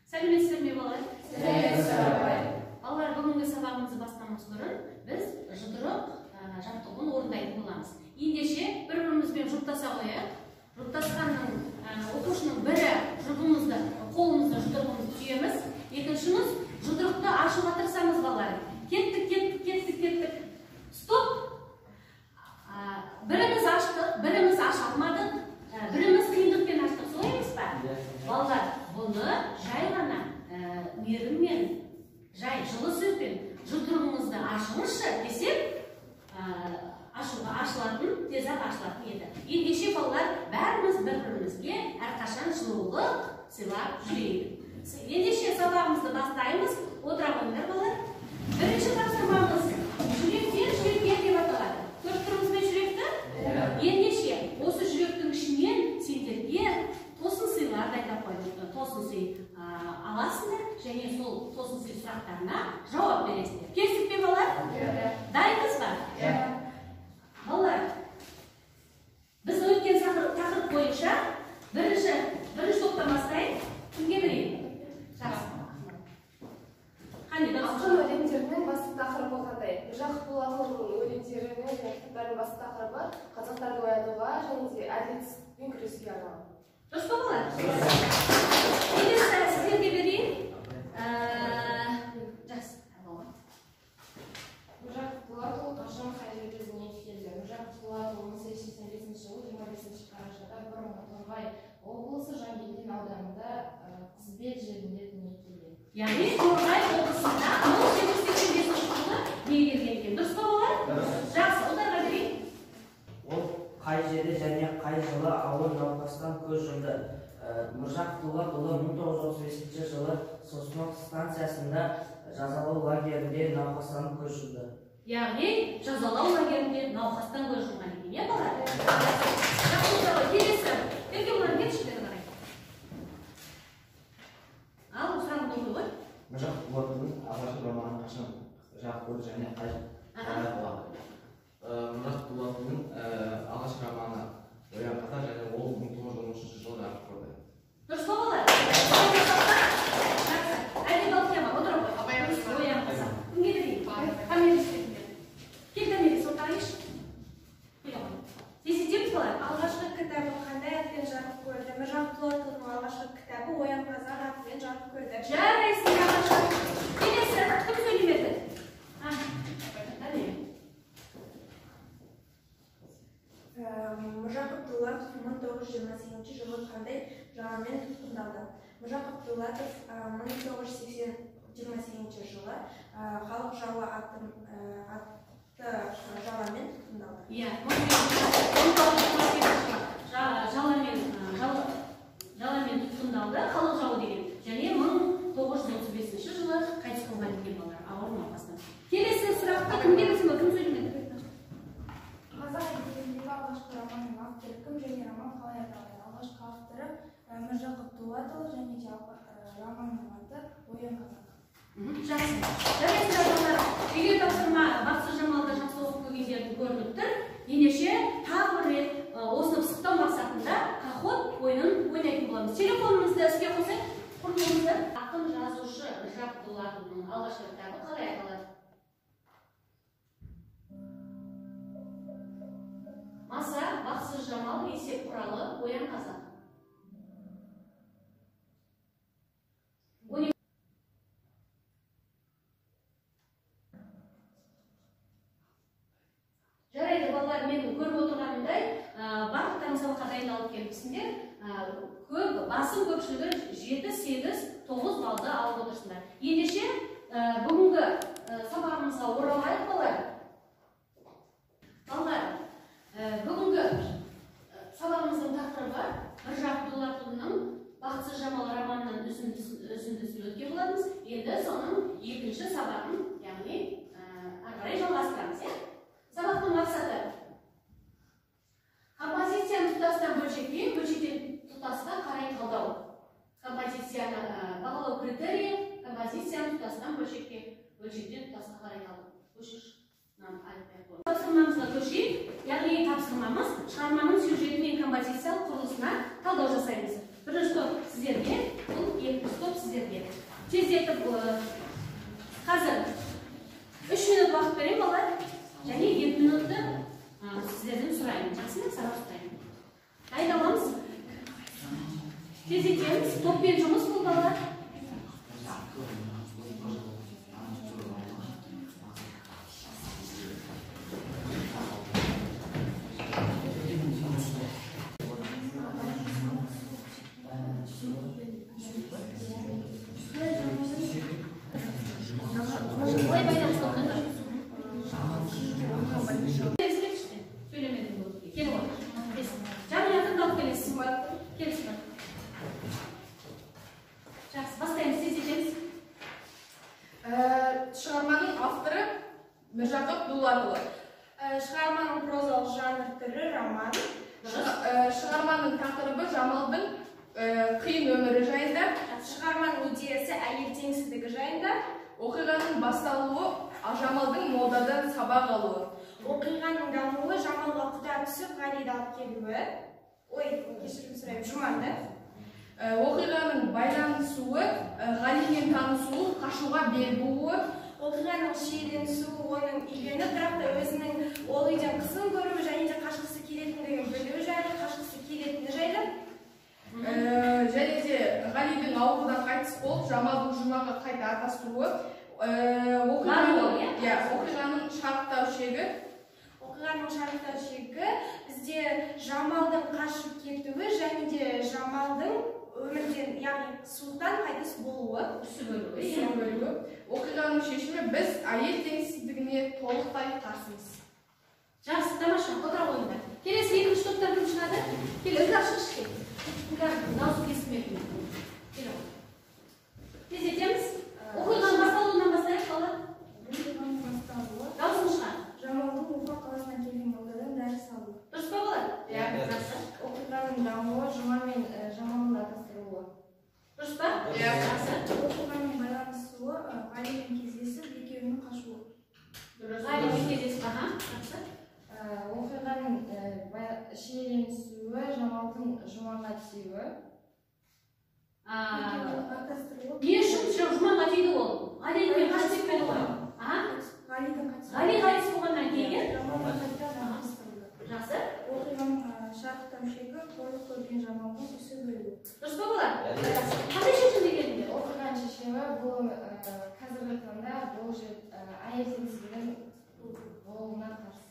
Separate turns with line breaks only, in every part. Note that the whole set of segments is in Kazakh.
Сәлеметсіздер ме балалар?
Сәлеметсіздер.
Балалар, бүгінгі сабағымызды бастамас бұрын біз жұдырық жаттығуын орындайтын боламыз. Ендеше бір-бірімізбен жұптаса қояйық. Жұптасқанның оқушының бірі жұбымызды, қолымызды жұдырығымызды түйеміз. Екіншіміз жұдырықты ашуға тырысамыз балалар. Кеттік. Стоп. Біріміз аштық, біріміз аша алмадық, біріміз қиындықпен аштық, солай емес па? Балалар, бұны жай ғана мейіріммен, жай жылы сөзбен жұдырығымызды ашыңызшы десек, ашылатын, тез-ақ ашылатын еді. Ендеше балалар, бәріміз бір-бірімізге әрқашан жылулық сыйлап жүрейік. Ендеше сабағымызды бастаймыз. Отыра қойыңдар балалар. Бірінші тапсырмамыз жүректен жүрекке деп аталады. Көріп тұрмыз ба жүректі? Ендеше осы жүректің ішінен сендерге тосын сыйларды айтып қойдым. Тосын сый аласыңдар және сол тосын сый сұрақтарына жауап бересіңдер. Келістік пе балалар? Дайынсыз ба? Балалар, біз өткен тақырып бойынша бірінші топтан бастайық. Кімге берейін?
Ақын өлеңдерінің басты тақырыбы қандай? Жақып Дулатұлының өлеңдері мен кітаптарының басты тақырыбы қазақтарды оятуға және де әділетсіздікпен күресуге арналған.
Дұрыс па балалар? Келесі сіздерге берейін. Жақсы.
Жақып Дулатұлы қашан қай жерде дүниеге келді? Жақып Дулатұлы 1885 жылы 25 қарашада Торғай облысы Жангелдин ауданында Қызбет жерінде дүниеге келген.
Яғни Торғай облысында 1885 жылы дүниеге келген екен. Дұрыс па балалар? Жақсы, ұлдарға берейін.
Ол қай жерде және қай жылы ауыр науқастан көз жұмды? Міржақып Дулатұлы 1935 жылы Сосноқ станциясында жазалау лагерінде науқастан көз жұмды.
Яғни жазалау лагерінде науқастан көз жұмған екен, иә балалар? Жақсы, ұлдарға келесі. Еркебұлан кетшілері қарай. Ал, сұрағын болды ғой?
Міржақып Дулатұлының алғашқы романы қашан жарық көрді және қай болады? Міржақып Дулатұлының алғашқы романы Оян қазақ және ол 1913 жылы жарық көрді.
Дұрыс па балалар? Әлде балқияма, отыра қой. Оян қазақ. Кімге берейін? Томирис ретінде. Кел Томирис, отырайыншы. Келе қой. Сезетеміз балалар?
Алғашқы кітабы қандай атпен жарық көрді? Міржақып Дулатұлының алғашқы кітабы Оян қазақ атпен жарық көрді.
Жарайсың, алғашқы. Келесі, кім сөйлемеді?
Міржақып Дулатов 1928 жылы қандай жаламен тұтқындалды? Міржақып Дулатов 1928 жылы халық жауы атты жаламен тұтқындалды.
Иә, жаламен тұтқындалды, халық жауы деген. Және 1935 жылы қайтыс болған екен балалар, ауыр науқастан. Келесі сұраққа кім бересің ба? Кім сөйлемеді?
Қазақ әдебиетіндегі алғашқы романның авторы кім және роман қалай аталады? Алғашқы авторы Міржақып Дулатұлы және де романның аты Оян қазақ.
Жақсы. Жарайсыздар балалар, үйге тапсырма Бақсы Жамалда жақсы оқып көргендердің көрініп тұр. Ендеше тағы бір рет осыны пысықтау мақсатында кахот ойынын ойнайтын боламыз. Телефонымызды іске қосайық. Құрметті ақын жазушы Міржақып Дулатұлының алғашқы кітабы қалай аталады? Маса, Бақсы Жамал, есеп құралы, Оян қазақ. Жарайды балалар, мен көріп отырғанымдай, барлықтарың сабаққа дайындалып келіпсіңдер. Басым көпшілігі 7-8-9 балды алып отырсыңдар. Ендеше бүгінгі сабағымызға оралайық балалар. Балалар, бүгінгі сабағымыздың тақырыбы Міржақып Дулатұлының Бақытсыз Жамал романынан үзіндісін өткен боламыз. Енді соның екінші сабағын, яғни ары қарай жалғастырамыз. Сабақтың мақсаты композицияны тұтастан бөлшекке, бөлшектен тұтасқа қарай талдау. Композицияны бағалау критерийі композицияны тұтастан бөлшекке, бөлшектен тұтасқа қарай талдау. Тапсырмамызға көшейік. Яғни тапсырмамыз шығарманың сюжеті мен композициялық құрылысына талдау жасаймыз. Бірінші топ сіздерге, бұл екінші топ сіздерге. Tezetemiz, toppen жұмыс бұл балалар.
Шығарманың авторы Міржақып Дулатұлы.
Шығарманың прозалық жанр түрі роман.
Шығарманың тақырыбы Жамалдың қиын өмірі жайында.
Шығарманың идеясы әйел теңсіздігі жайында.
Оқиғаның басталуы Жамалдың модадан сабақ алуы.
Оқиғаның дамуы Жамалға құда түсіп Ғалиді алып келуі. Кешірім сұраймын, Жұманды.
Оқиғаның байланысуы Ғалимен танысуы, қашуға бел буы.
Оқиғаның шиеленісуі оның үйленіп, бірақ та өзінің ол үйден қысын көруі және де қашқысы келетіндігін білуі жайлы, қашқысы келетіні жайлы.
Және де Ғалидің аурудан қайтыс болып, Жамалдың жұмаға қайта атастыруы. Оқиғаның шарықтау шегі.
Оқиғаның шарықтау шегі бізде Жамалдың қашып кетуі және де Жамалдың өмірден, яғни суықтан қайтыс болуы.
Оқиғаның шешімі біз әйел теңсіздігіне толықтай қарсымыз.
Жақсы, тамаша, отыра қойыңдар. Келесі екінші топтар кім шығады? Келесі ашық кел. Дауыс естімедім. Келе. Тездетеміз. Оқиғаның басталуынан бастайық, балалар.
Оқиғаның басталуы
Дауысын шығар.
Жамалдың Уфа қаласына келген молдадан дәріс алуы.
Дұрыс па балалар?
Жақсы. Оқиғаның дамуы Жұма мен Жамалдың атастыруы.
Дұрыс па?
Жақсы. Оқиғаның байланысуы Ғалимен кездесіп, екеуінің қашуы.
Ғалимен кездесіп, жақсы.
Оқиғаның шиеленісуі Жамалдың Жұмаға тиюі.
Не үшін Жұмаға тиді ол? Ғалимен қашып кетпеді ғой? Ғали қайтыс болғаннан кейін? Жақсы.
Оқиғаның шарықтау шегі қорлық көрген Жамалдың үсі бөлуі.
Дұрыс па балалар? Қандай шешімде келдіңдер?
Оқиғаның шешімі бұл қазіргі таңда бұл әйел теңсіздігінің болуына қарсы.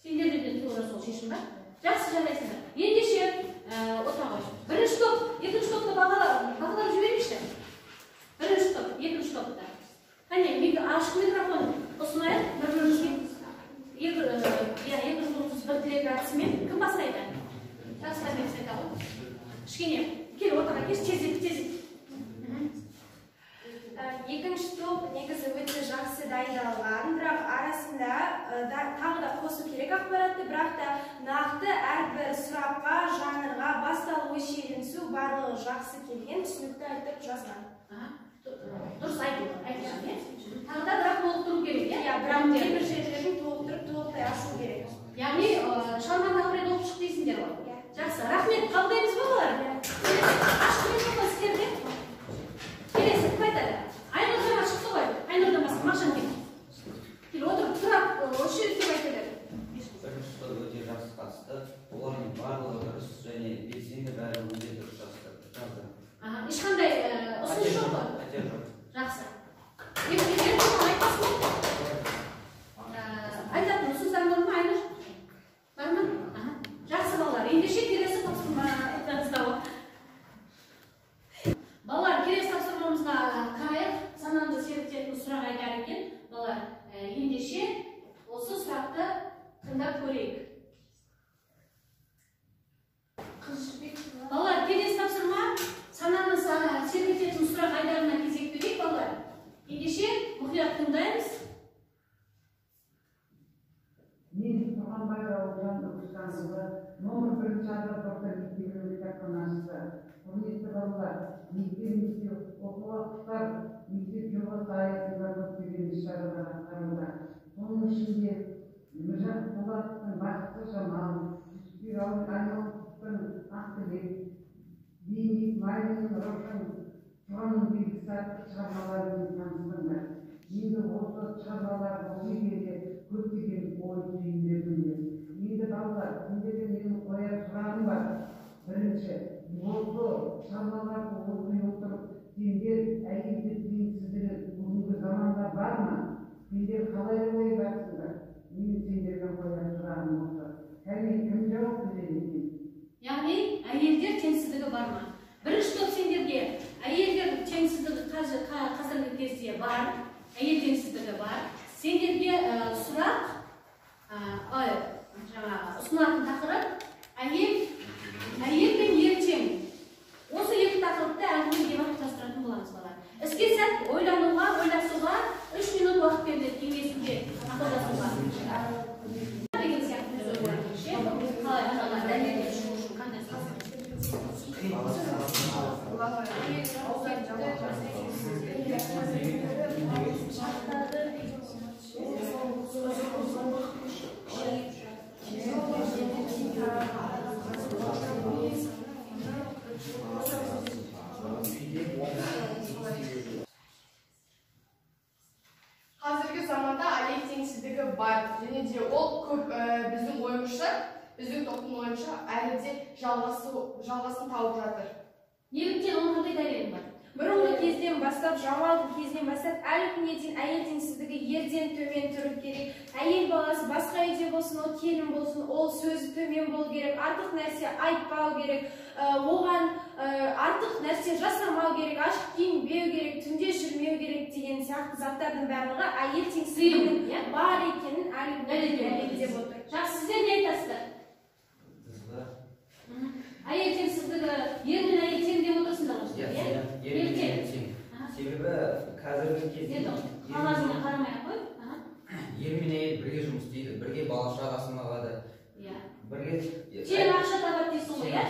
Сендерден тура сол шешім ба? Жақсы жарайсыңдар. Ендеше отыра қойшы. Бірінші топ, екінші топты бағалап жіберейікші. Бірінші топ, екінші топты. Қане, ашық микрофон ұсынайық. Екі жүз бір тілек атысымен кім бастайды? Жақсылар мен сайта ғой. Кішкене, кел ортаға кеш, тездет.
Екінші топ негізі өте жақсы дайындалған, бірақ арасында тағы да қосу керек ақпаратты, бірақ та нақты әрбір сұраққа, жанрға, басталуы, шиеленісу барлығы жақсы келген, түсінікті айтып жазған.
Дұрыс айтылды. Тағы да бірақ толықтыру керек, иә?
Бірақ кейбір жерлерін толықтырып, толықтай ашу керек.
Яғни шығарманы ақырет оқып шық дейсіңдер ғой. Жақсы, рахмет, қабылдаймыз ба олар? Ашық микрофон сіздерде. Келесі, кім айтады? Айнұрдан шықты ғой, Айнұрдан басқа мақшан кел. Кел, отырып, тұрап, осы деп айтады.
Бірінші өте жақсы қатысты. Олардың барлығы дұрыс және белсенді бәрі өте дұрыс жазды.
Ешқандай ұсыныс жоқ қой? Жақсы. Айтатын ұсыныстар бар ма, Айнұр? Бар ма? Жақсы балалар, ендеше келесі тапсырма айтыңыздар. Балалар, келесі тапсырмамызға қарайық. Санамды серіктетін сұрақ айтар екен. Балалар, ендеше осы сұрақты тыңдап көрейік. Балалар, келесі тапсырма сананы серіктетін сұрақ айдарына кезек берейік, балалар. Ендеше мұқият тыңдаймыз.
Мен Тұрғанбай Раушан Түркістанқызы номер 1-ші Адал орта мектебінің кітапханашысы. Құрметті балалар, мектеп оқулықтар, мектеп жобасы аясында көптеген іс-шаралар атқарылды. Соның ішінде Міржан Дулатовтың Бақытты Жамал, Жүсіпбек Айналовтың Ақтілек, Бейнет Майлиннің Раушан Тұрғанның белгісі атты шығармаларымен таныстыңдар. Енді осы шығармаларды оқи келе көптеген ой түйіндерінде. Енді балалар, сендерге менің қояр сұрағым бар. Birinchi, осы шаруаларды оқи отырып, сендер әйелдер теңсіздігі бүгінгі заманда бар ма? Сендер қалай ойлап жатсыңдар? Мен сендерге қояр сұрағым осы. Кәне кім жауап береді екен?
Яғни әйелдер теңсіздігі бар ма? Бірінші топ сендерге әйелдер теңсіздігі қазіргі кезде бар, әйел теңсіздігі бар. Сендерге сұрақ, ұсынатын тақырып әйел мен ертең. Осы екі тақырыпты әңгімеге топтастыратын боламыз балалар. Іске сәт ойлануға, ойласуға 3 минут уақыт беріледі кеңесінде ақылдасуға. Деген сияқты сөз ойланып ше. Қалай аналар дәлелдеп шығу үшін қандай сөз?
Қазіргі заманда әйел теңсіздігі бар, және де ол көп біздің ойымызша, біздің топтың ойынша әлі де жалғасын тауып жатыр.
Неліктен оның қандай дәлелі бар?
Бұрынғы кезден бастап, жауалды кезден бастап, әлі күнге дейін әйел теңсіздігі ерден төмен тұру керек. Әйел баласы басқа үйде болсын, ол келін болсын, ол сөзі төмен болу керек, артық нәрсе айтпау керек, оған артық нәрсе жасамау керек, ашық киінбеу керек, түнде жүрмеу керек деген сияқты заттардың барлығы әйел теңсіздігінің бар екенін әлі дәлелдеп отыр.
Жақсы, сіздер не айтасыздар? Әйел теңсіздігі, ер мен әйел тең деп отырсыңдар ғой?
Ер мен әйел тең. Себебі қазіргі кезде
қағазына қарамай-ақ қой.
Ер мен әйел бірге жұмыс істейді, бірге бала шағасын бағады.
Тең ақша табады дейсің ғой, иә?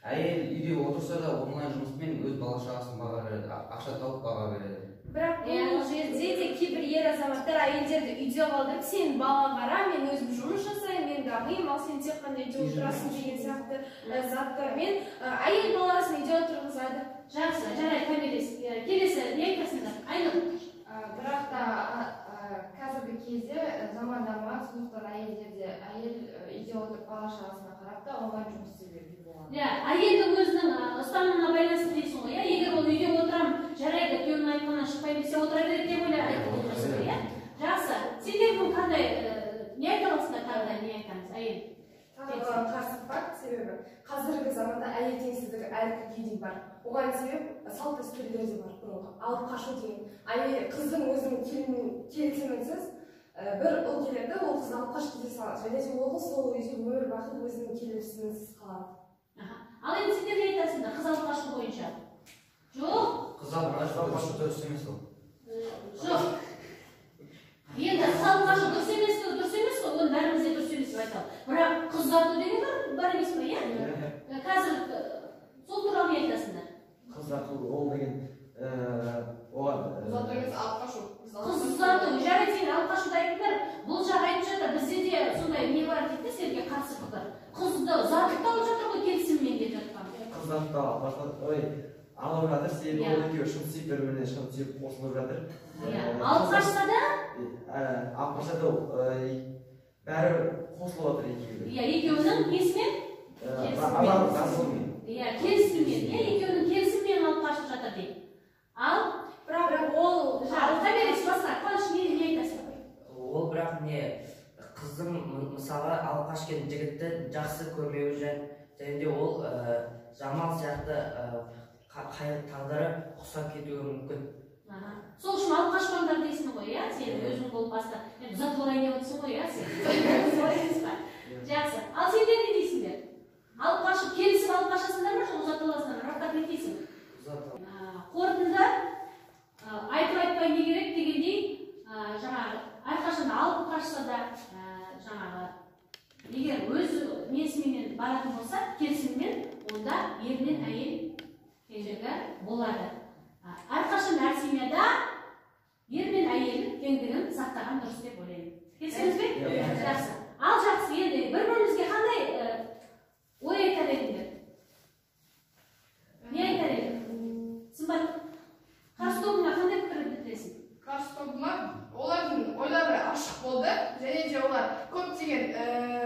Әйел үйде отырса да онлайн жұмыспен өз бала шағасын баға береді, ақша тауып баға береді.
Бірақ бұл жерде де кейбір ер азаматтар әйелдерді үйде қалдырып, сен бала қара, мен өзім жұмыс жасаймын, мен дамимын, ал сен тек қана үйде отырасың деген сияқты заттармен әйел баласын үйде отырғызады.
Жақсы, жарайды, келесі не айтасыңдар? Айнұр.
Бірақ та қазіргі кезде замандама, сондықтан әйелдерде әйел үйде отырып бала шағасына қарап та онлайн жұмыс істеуге болады.
Әйелдің өзінің ұстанымына байланысты дейсің ғой, егер ол үйде отырам, жарайды, күйеуінің айтқанынан шықпай берсе отыра береді деп ойлап отырсың ғой, иә? Жақсы, сендер бұл қандай не айта аласыңдар, тағы да не айтамыз, әйел?
Тағы қарсы факт себебі қазіргі заманда әйел теңсіздігі әлі күнге дейін бар. Оған себеп салт дәстүрлер де бар. Алып қашу деген. Қыздың өзінің келісімінсіз бір ұл келеді, ол қыз алып қашып кете салады. Және де ол қыз сол үйде өмір бақи өзінің келісімінсіз қалады.
Ал енді сендер не айтасыңдар, қыз алып қашу бойынша? Жоқ.
Қыз алып қашу дұрыс емес ол.
Жоқ. Енді қыз алып қашу дұрыс емес қой, оны бәріміз де дұрыс емес деп айтамыз. Бірақ қыз ұзату деген бар емес пе, иә? Қазір сол туралы не айтасыңдар?
Қыз ұзату ол деген оған
Ұзату емес, алып қашу.
Қыз ұзату, жарайды, сен алып қашуды айтыңдар, бұл жақ айтып жатыр, бізде де сондай не бар дейді, сендерге қарсы пікір. Қызды ұзатып та алып жатыр ғой, келісіммен деп жатқан.
Қыз ұзатып та алып жатыр, себебі ол екеуі шын сүйіп бір-біріне шын сүйіп қосылып жатыр.
Алып қашса да?
Алып қашса да бәрі қосылып жатыр екеуі.
Иә, екеуінің несімен? Келісіммен, екеуінің келісіммен алып қашып жатыр дейді. Ал,
бірақ ол
қабелес басқа, қуаныш не айтасың?
Ол бірақ не қыздың мысалы алып қашқан жігітті жақсы көрмеуі және де ол жамал сияқты тағдыры ұқсап кетуі мүмкін.
Сол үшін алып қашпаңдар дейсің ғой, иә? Сен өзің болып баста. Ұзатып алайын деп отырсың ғой, иә? Жақсы. Ал сендер не дейсіңдер? Алып қашып, келісіп алып қашасыңдар ма, жоқ ұзатып аласыңдар ма? Рақтап не дейсің? Қорытынды айтып-айтпай не керек дегендей, жаңағы әрқашан алып қашса да, жаңағы егер өз несімен баратын болса, келісіммен, онда ер мен әйел теңдігі болады. Әрқашан әр семьяда ер мен әйел теңдігін сақтаған дұрыс деп ойлаймын. Келісеміз бе? Жақсы. Ал жақсы, енді бір-бірімізге қандай ой айтар едіңдер? Не айтар едің? Сымбат, қарсы тобыңа қандай пікір білдіресің?
Қарсы тобыма олардың ойлары ашық болды, және де олар көптеген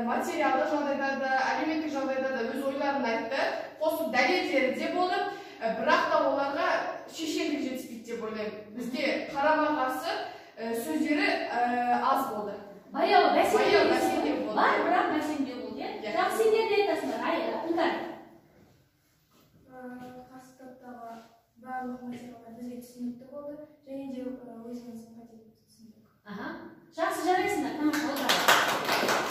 материалдық жағдайда да, әлеуметтік жағдайда да өз ойларын айтты, қосып дәлелдері де болды. Бірақ та оларға шешендік жетіспейді деп ойлаймын. Бізде қарама-қарсы сөздері аз болды.
Баяу бәсеке
болды.
Бар, бірақ бәсеке болды. Жақсы, сендер не айтасыңдар? Ыңғар.
Қарсы топтағы барлық материалдар бізге түсінікті болды, және де өзіміздің қателікті түсіндік.
Жақсы, жарайсыңдар. Тамаша, отырайық.